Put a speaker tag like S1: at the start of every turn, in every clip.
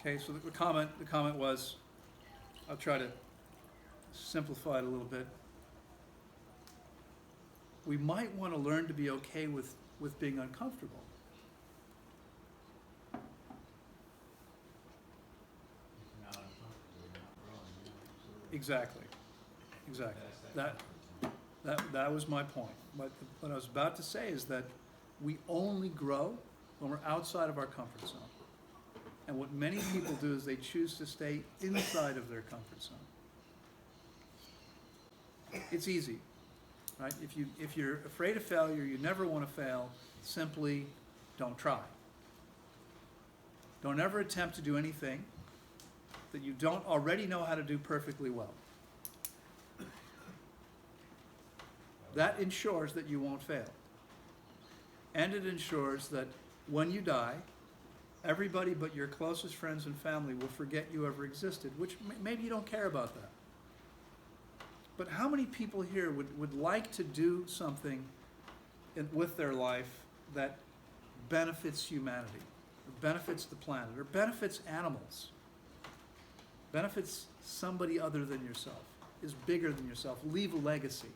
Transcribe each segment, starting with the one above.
S1: Okay, so the comment was, I'll try to simplify it a little bit. We might want to learn to be okay with being uncomfortable.
S2: If you're not uncomfortable, you're not growing. Yeah, absolutely.
S1: Exactly. Exactly.
S2: That's
S1: That was my point. What I was about to say is that we only grow when we're outside of our comfort zone. And what many people do is they choose to stay inside of their comfort zone. It's easy, right? If you're afraid of failure, you never want to fail, simply don't try. Don't ever attempt to do anything that you don't already know how to do perfectly well. That ensures that you won't fail. And it ensures that when you die, everybody but your closest friends and family will forget you ever existed, which maybe you don't care about that. But how many people here would like to do something with their life that benefits humanity, or benefits the planet, or benefits animals, benefits somebody other than yourself, is bigger than yourself, leave a legacy?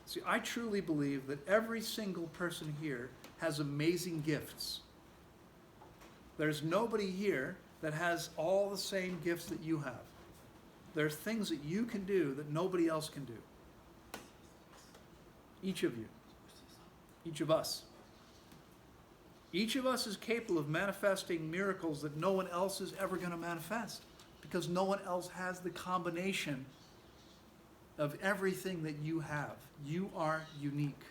S1: See, I truly believe that every single person here has amazing gifts. There's nobody here that has all the same gifts that you have. There's things that you can do that nobody else can do. Each of you. Each of us. Each of us is capable of manifesting miracles that no one else is ever going to manifest, because no one else has the combination of everything that you have. You are unique.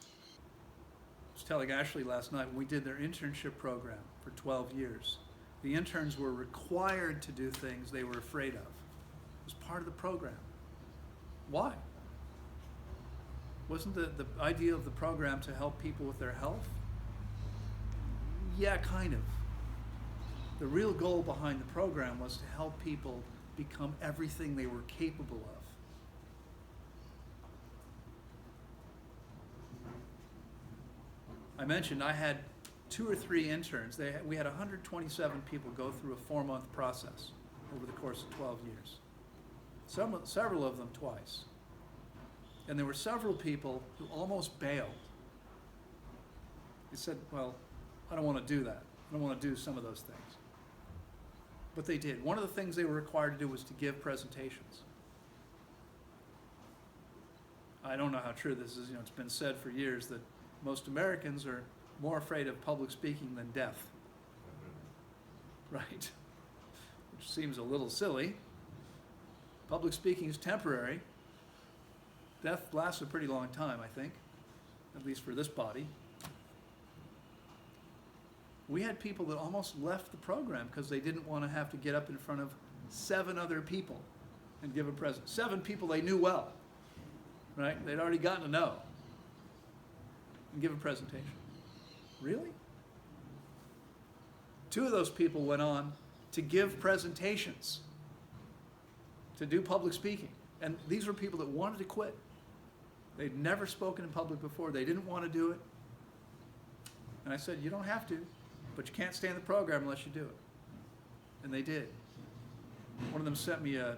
S1: I was telling Ashley last night, when we did their internship program for 12 years, the interns were required to do things they were afraid of. It was part of the program. Why? Wasn't the idea of the program to help people with their health? Yeah, kind of. The real goal behind the program was to help people become everything they were capable of. I mentioned I had 2 or 3 interns. We had 127 people go through a 4-month process over the course of 12 years. Several of them twice. And there were several people who almost bailed. They said, well, I don't want to do that. I don't want to do some of those things. But they did. One of the things they were required to do was to give presentations. I don't know how true this is. It's been said for years that most Americans are more afraid of public speaking than death. Right? Which seems a little silly. Public speaking is temporary. Death lasts a pretty long time, I think, at least for this body. We had people that almost left the program because they didn't want to have to get up in front of 7 other people and give a present. 7 people they knew well, right? They'd already gotten to know, and give a presentation. Really? 2 of those people went on to give presentations, to do public speaking. And these were people that wanted to quit. They'd never spoken in public before. They didn't want to do it. And I said, you don't have to, but you can't stay in the program unless you do it. And they did. One of them sent me an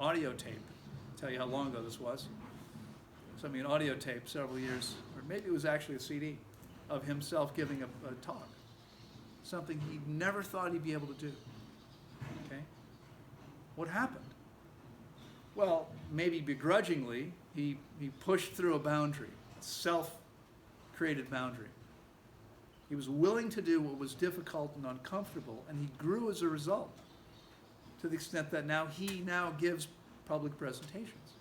S1: audio tape. I'll tell you how long ago this was. Sent me an audio tape several years, or maybe it was actually a CD, of himself giving a talk. Something he never thought he'd be able to do. Okay? What happened? Well, maybe begrudgingly, he pushed through a boundary, a self-created boundary. He was willing to do what was difficult and uncomfortable, and he grew as a result, to the extent that he now gives public presentations.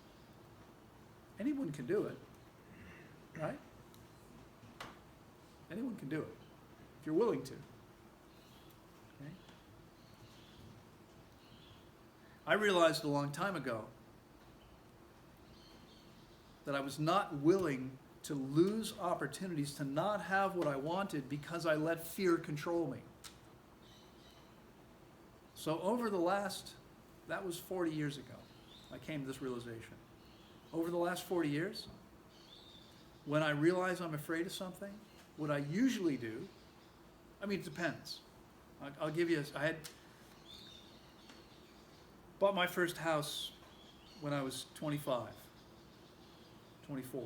S1: Anyone can do it, right? Anyone can do it, if you're willing to. Okay? I realized a long time ago that I was not willing to lose opportunities to not have what I wanted because I let fear control me. So over the last, that was 40 years ago, I came to this realization. Over the last 40 years, when I realize I'm afraid of something, what I usually do I mean, it depends. I'll give you, I had bought my first house when I was 25, 24.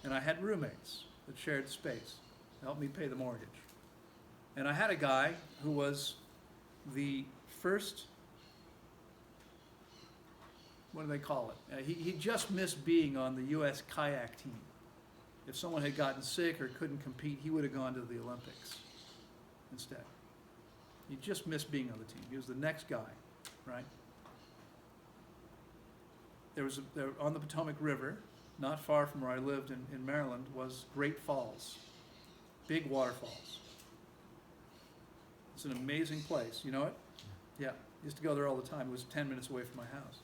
S1: And I had roommates that shared space, helped me pay the mortgage. And I had a guy who was the first, what do they call it? He just missed being on the U.S. kayak team. If someone had gotten sick or couldn't compete, he would have gone to the Olympics instead. He just missed being on the team. He was the next guy, right? There, on the Potomac River, not far from where I lived in Maryland, was Great Falls, big waterfalls. It's an amazing place. You know it? Yeah, I used to go there all the time. It was 10 minutes away from my house.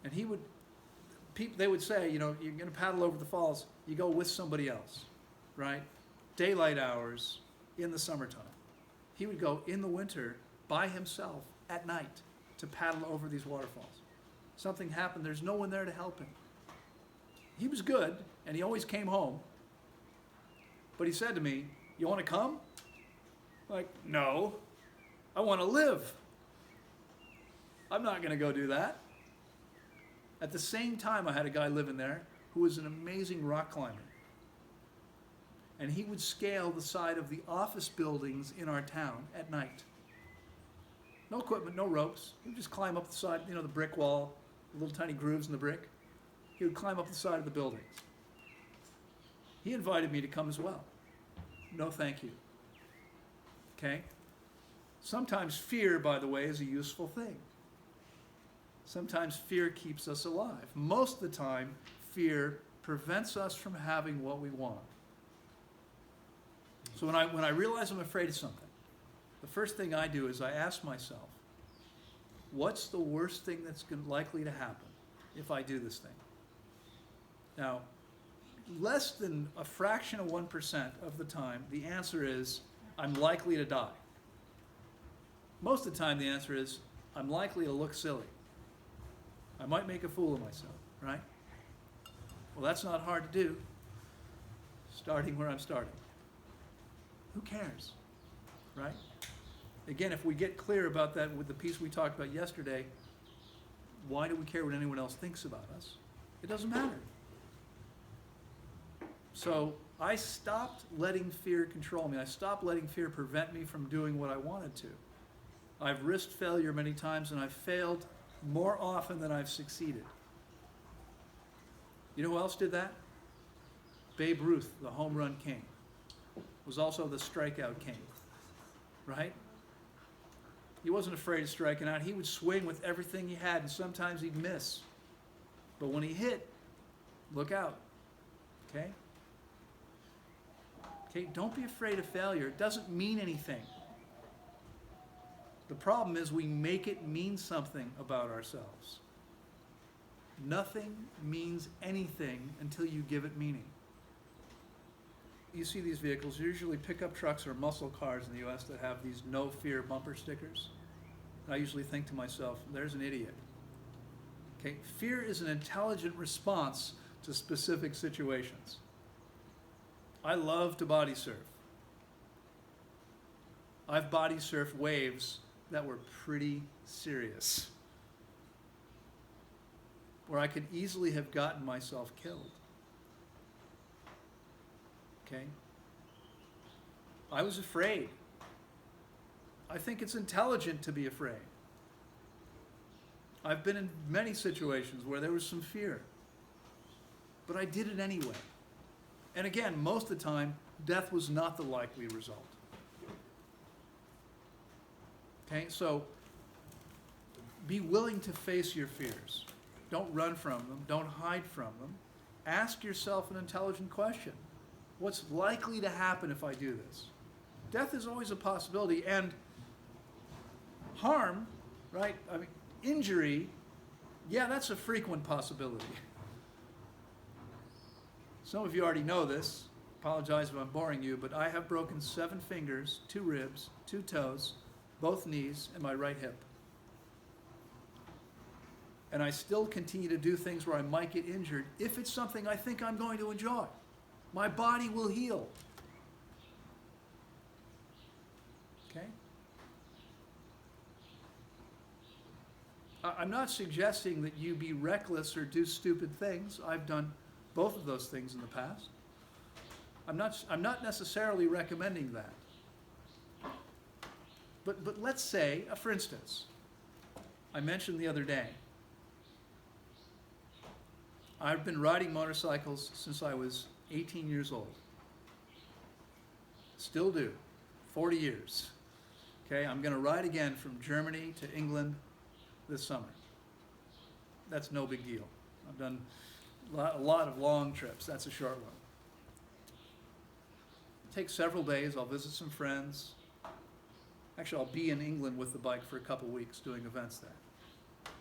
S1: And they would say, you know, you're going to paddle over the falls, you go with somebody else, right? Daylight hours in the summertime. He would go in the winter by himself at night to paddle over these waterfalls. Something happened, there's no one there to help him. He was good, and he always came home. But he said to me, you want to come? Like, no, I want to live. I'm not going to go do that. At the same time, I had a guy living there who was an amazing rock climber. And he would scale the side of the office buildings in our town at night. No equipment, no ropes. He would just climb up the side, you know, the brick wall, the little tiny grooves in the brick. He would climb up the side of the buildings. He invited me to come as well. No, thank you. Okay? Sometimes fear, by the way, is a useful thing. Sometimes fear keeps us alive. Most of the time, fear prevents us from having what we want. So when I realize I'm afraid of something, the first thing I do is I ask myself, what's the worst thing that's likely to happen if I do this thing? Now, less than a fraction of 1% of the time, the answer is, I'm likely to die. Most of the time, the answer is, I'm likely to look silly. I might make a fool of myself, right? Well, that's not hard to do, starting where I'm starting. Who cares, right? Again, if we get clear about that with the piece we talked about yesterday, why do we care what anyone else thinks about us? It doesn't matter. So I stopped letting fear control me. I stopped letting fear prevent me from doing what I wanted to. I've risked failure many times, and I've failed more often than I've succeeded. You know who else did that? Babe Ruth, the home run king, was also the strikeout king, right? He wasn't afraid of striking out. He would swing with everything he had, and sometimes he'd miss. But when he hit, look out, okay? Okay, don't be afraid of failure. It doesn't mean anything. The problem is we make it mean something about ourselves. Nothing means anything until you give it meaning. You see these vehicles, usually pickup trucks or muscle cars in the U.S. that have these no fear bumper stickers. And I usually think to myself, there's an idiot. Okay, fear is an intelligent response to specific situations. I love to body surf. I've body surfed waves that were pretty serious, where I could easily have gotten myself killed. Okay? I was afraid. I think it's intelligent to be afraid. I've been in many situations where there was some fear, but I did it anyway. And again, most of the time, death was not the likely result. Okay, so be willing to face your fears. Don't run from them. Don't hide from them. Ask yourself an intelligent question. What's likely to happen if I do this? Death is always a possibility, and harm, right? I mean, injury, yeah, that's a frequent possibility. Some of you already know this. Apologize if I'm boring you, but I have broken 7 fingers, 2 ribs, 2 toes, both knees, and my right hip. And I still continue to do things where I might get injured if it's something I think I'm going to enjoy. My body will heal. I'm not suggesting that you be reckless or do stupid things. I've done both of those things in the past. I'm not necessarily recommending that. But let's say, for instance, I mentioned the other day, I've been riding motorcycles since I was 18 years old. Still do. 40 years. Okay, I'm going to ride again from Germany to England this summer. That's no big deal. I've done a lot of long trips. That's a short one. It takes several days. I'll visit some friends. Actually, I'll be in England with the bike for a couple weeks doing events there.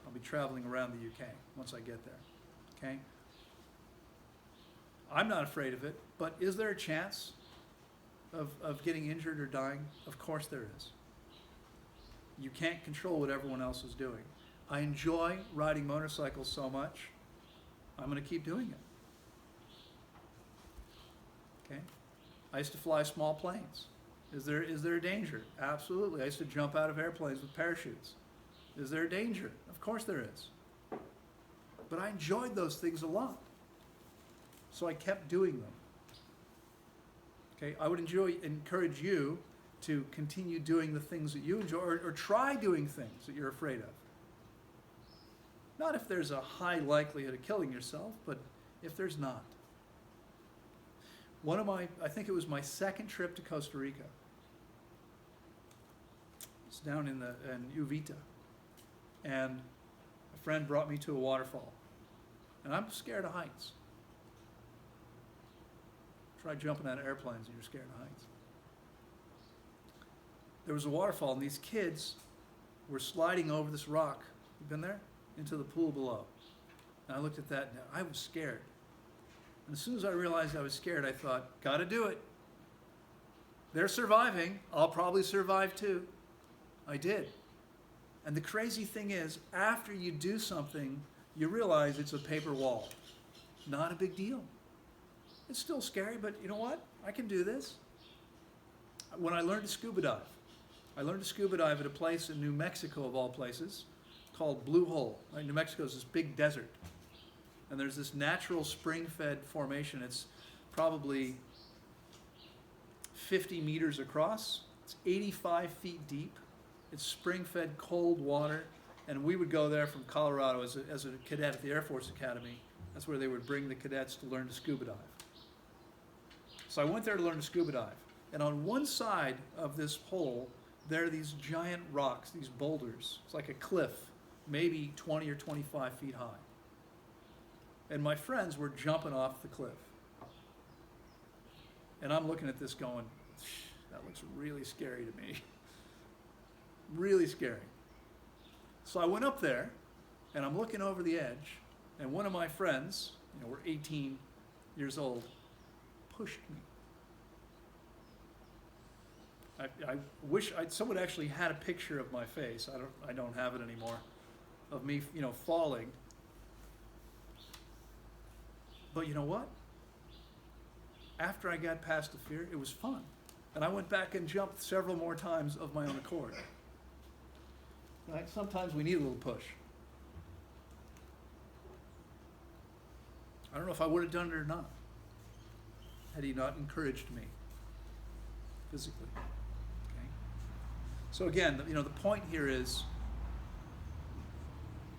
S1: I'll be traveling around the UK once I get there. Okay? I'm not afraid of it, but is there a chance of getting injured or dying? Of course there is. You can't control what everyone else is doing. I enjoy riding motorcycles so much, I'm going to keep doing it. Okay? I used to fly small planes. Is there a danger? Absolutely. I used to jump out of airplanes with parachutes. Is there a danger? Of course there is. But I enjoyed those things a lot. So I kept doing them. Okay? I would encourage you to continue doing the things that you enjoy, or try doing things that you're afraid of. Not if there's a high likelihood of killing yourself, but if there's not. I think it was my second trip to Costa Rica. It's down in Uvita. And a friend brought me to a waterfall. And I'm scared of heights. Try jumping out of airplanes and you're scared of heights. There was a waterfall and these kids were sliding over this rock. You been there? Into the pool below. And I looked at that and I was scared. And as soon as I realized I was scared, I thought, gotta do it. They're surviving. I'll probably survive too. I did. And the crazy thing is, after you do something, you realize it's a paper wall. Not a big deal. It's still scary, but you know what? I can do this. When I learned to scuba dive, I learned to scuba dive at a place in New Mexico, of all places, called Blue Hole. Right? New Mexico is this big desert. And there's this natural spring-fed formation. It's probably 50 meters across. It's 85 feet deep. It's spring-fed cold water. And we would go there from Colorado as a cadet at the Air Force Academy. That's where they would bring the cadets to learn to scuba dive. So I went there to learn to scuba dive. And on one side of this hole, there are these giant rocks, these boulders. It's like a cliff, maybe 20 or 25 feet high. And my friends were jumping off the cliff. And I'm looking at this going, that looks really scary to me. Really scary. So I went up there, and I'm looking over the edge, and one of my friends, we're 18 years old, pushed me. I wish someone actually had a picture of my face. I don't have it anymore, of me, falling. But you know what? After I got past the fear, it was fun. And I went back and jumped several more times of my own accord. Right? Sometimes we need a little push. I don't know if I would have done it or not, had he not encouraged me physically. Okay? So again, the point here is,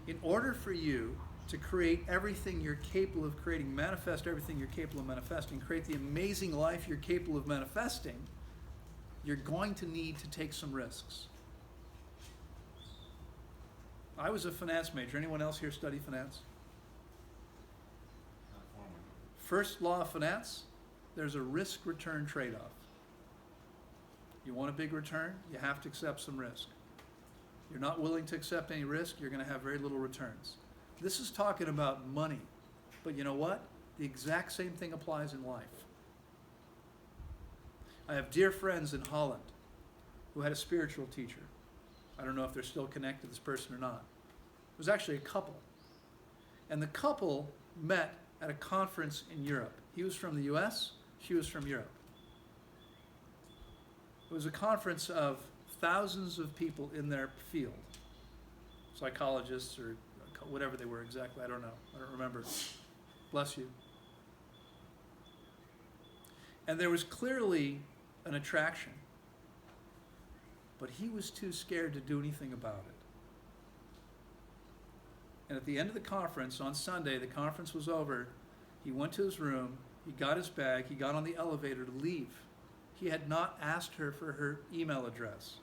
S1: in order for you to create everything you're capable of creating, manifest everything you're capable of manifesting, create the amazing life you're capable of manifesting, you're going to need to take some risks. I was a finance major. Anyone else here study finance?
S2: Not formally.
S1: First law of finance, there's a risk-return trade-off. You want a big return, you have to accept some risk. You're not willing to accept any risk, you're going to have very little returns. This is talking about money, but you know what? The exact same thing applies in life. I have dear friends in Holland who had a spiritual teacher. I don't know if they're still connected to this person or not. It was actually a couple. And the couple met at a conference in Europe. He was from the US, she was from Europe. It was a conference of thousands of people in their field. psychologists or whatever they were exactly. I don't know. I don't remember. Bless you. And there was clearly an attraction, but he was too scared to do anything about it. And at the end of the conference, on Sunday, the conference was over, he went to his room, he got his bag, he got on the elevator to leave. He had not asked her for her email address.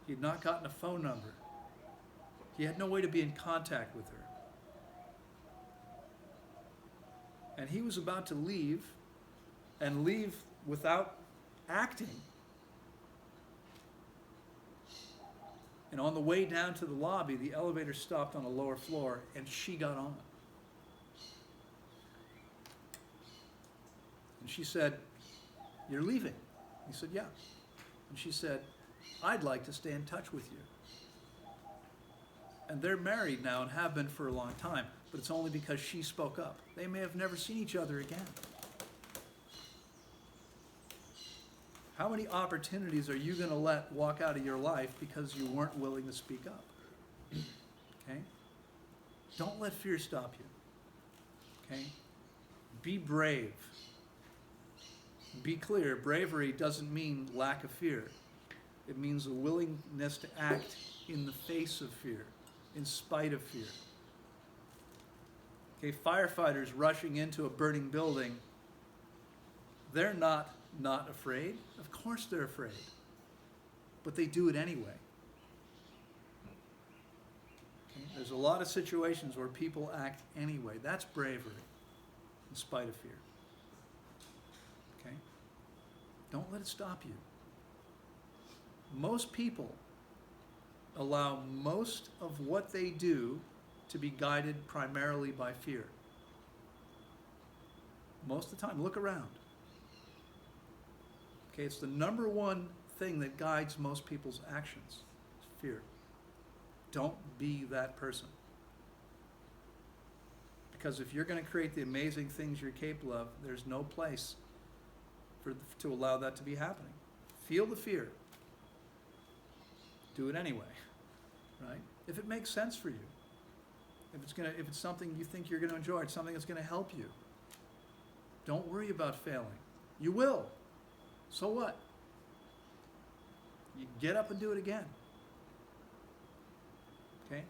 S1: He had not gotten a phone number. He had no way to be in contact with her. And he was about to leave, and leave without acting. And on the way down to the lobby, the elevator stopped on a lower floor, and she got on. And she said, "You're leaving?" He said, "Yeah." And she said, "I'd like to stay in touch with you." And they're married now and have been for a long time, but it's only because she spoke up. They may have never seen each other again. How many opportunities are you going to let walk out of your life because you weren't willing to speak up? Okay? Don't let fear stop you. Okay? Be brave. Be clear, bravery doesn't mean lack of fear. It means a willingness to act in the face of fear, in spite of fear. Okay, firefighters rushing into a burning building, they're not afraid. Of course they're afraid. But they do it anyway. Okay? There's a lot of situations where people act anyway. That's bravery, in spite of fear. Okay? Don't let it stop you. Most people allow most of what they do to be guided primarily by fear. Most of the time. Look around. Okay, it's the number one thing that guides most people's actions. It's fear. Don't be that person. Because if you're going to create the amazing things you're capable of, there's no place to allow that to be happening. Feel the fear. Do it anyway, right? If it makes sense for you. If it's something you think you're going to enjoy, it's something that's going to help you. Don't worry about failing. You will. So what? You get up and do it again. Okay?